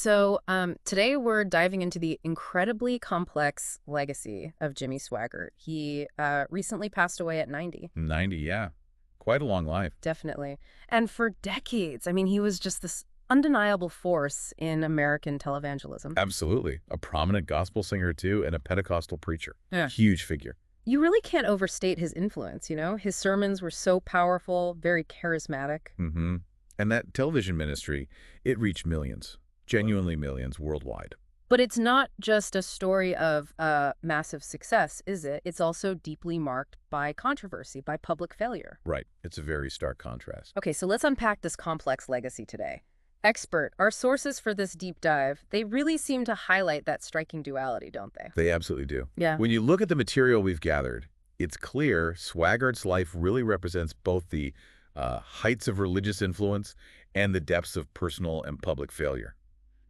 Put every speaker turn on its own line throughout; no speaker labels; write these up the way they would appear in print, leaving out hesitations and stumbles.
Today we're diving into the incredibly complex legacy of Jimmy Swaggart. He recently passed away at 90.
90, yeah. Quite a long life.
Definitely. And for decades, I mean, he was just this undeniable force in American televangelism.
Absolutely. A prominent gospel singer, too, and a Pentecostal preacher.
Yeah.
Huge figure.
You really can't overstate his influence, you know? His sermons were so powerful, very charismatic.
Mm-hmm. And that television ministry, it reached millions, genuinely millions worldwide.
But it's not just a story of massive success, is it? It's also deeply marked by controversy, by public failure.
Right. It's a very stark contrast.
Okay, so let's unpack this complex legacy today. Expert, our sources for this deep dive, they really seem to highlight that striking duality, don't they?
They absolutely do.
Yeah.
When you look at the material we've gathered, it's clear Swaggart's life really represents both the heights of religious influence and the depths of personal and public failure.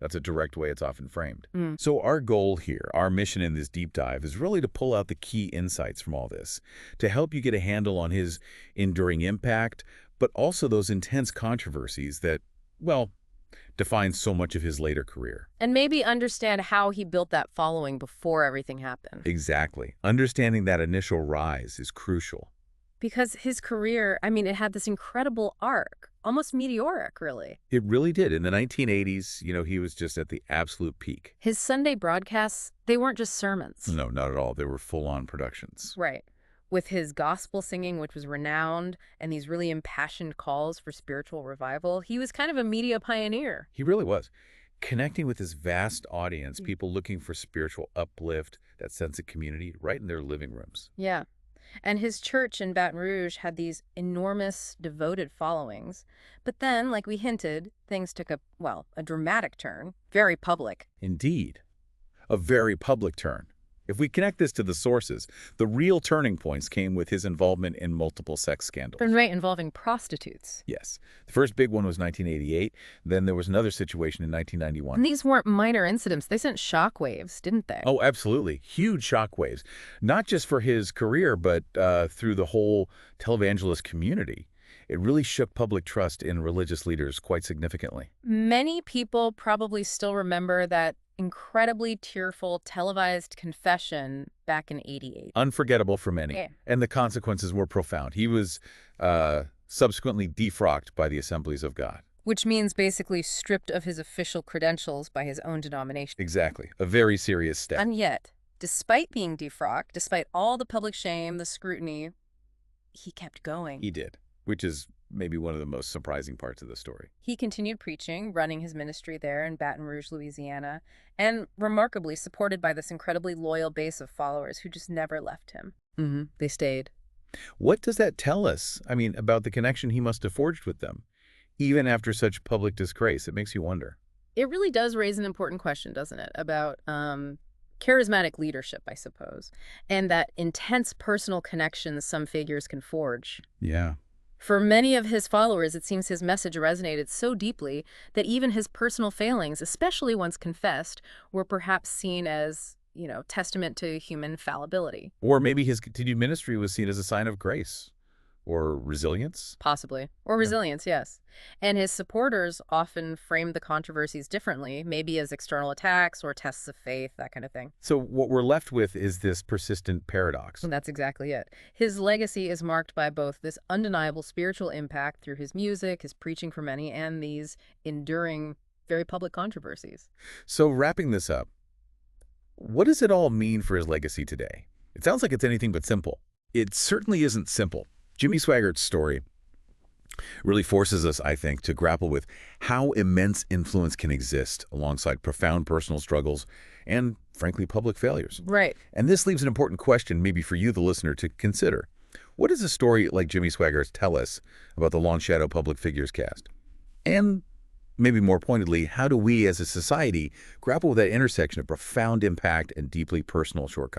That's a direct way it's often framed. So our goal here, our mission in this deep dive, is really to pull out the key insights from all this, to help you get a handle on his enduring impact, but also those intense controversies that, well, define so much of his later career.
And maybe understand how he built that following before everything happened.
Exactly. Understanding that initial rise is crucial.
Because his career, I mean, it had this incredible arc, almost meteoric, really.
It really did. In the 1980s, he was just at the absolute peak.
His Sunday broadcasts, they weren't just sermons.
No, not at all. They were full-on productions.
Right. With his gospel singing, which was renowned, and these really impassioned calls for spiritual revival, he was kind of a media pioneer.
He really was. Connecting with this vast audience, people looking for spiritual uplift, that sense of community, right in their living rooms.
Yeah. And his church in Baton Rouge had these enormous, devoted followings. But then, like we hinted, things took a dramatic turn, very public.
Indeed. A very public turn. If we connect this to the sources, the real turning points came with his involvement in multiple sex scandals.
Right, involving prostitutes.
Yes. The first big one was 1988. Then there was another situation in 1991.
And these weren't minor incidents. They sent shockwaves, didn't they?
Oh, absolutely. Huge shockwaves. Not just for his career, but through the whole televangelist community. It really shook public trust in religious leaders quite significantly.
Many people probably still remember that incredibly tearful televised confession back in '88.
Unforgettable for many.
Yeah.
And the consequences were profound. He was subsequently defrocked by the Assemblies of God.
Which means basically stripped of his official credentials by his own denomination.
Exactly. A very serious step.
And yet, despite being defrocked, despite all the public shame, the scrutiny, he kept going.
He did, which is maybe one of the most surprising parts of the story.
He continued preaching, running his ministry there in Baton Rouge, Louisiana, and remarkably supported by this incredibly loyal base of followers who just never left him. They stayed.
What does that tell us, about the connection he must have forged with them, even after such public disgrace? It makes you wonder.
It really does raise an important question, doesn't it, about charismatic leadership, I suppose, and that intense personal connections some figures can forge.
Yeah.
For many of his followers, it seems his message resonated so deeply that even his personal failings, especially once confessed, were perhaps seen as, testament to human fallibility.
Or maybe his continued ministry was seen as a sign of grace or resilience.
Possibly. Or resilience, yes. And his supporters often framed the controversies differently, maybe as external attacks or tests of faith, that kind of thing.
So what we're left with is this persistent paradox.
And that's exactly it. His legacy is marked by both this undeniable spiritual impact through his music, his preaching for many, and these enduring, very public controversies.
So wrapping this up, what does it all mean for his legacy today? It sounds like it's anything but simple. It certainly isn't simple. Jimmy Swaggart's story really forces us, I think, to grapple with how immense influence can exist alongside profound personal struggles and, frankly, public failures.
Right.
And this leaves an important question maybe for you, the listener, to consider. What does a story like Jimmy Swaggart's tell us about the long shadow public figures cast? And maybe more pointedly, how do we as a society grapple with that intersection of profound impact and deeply personal shortcomings?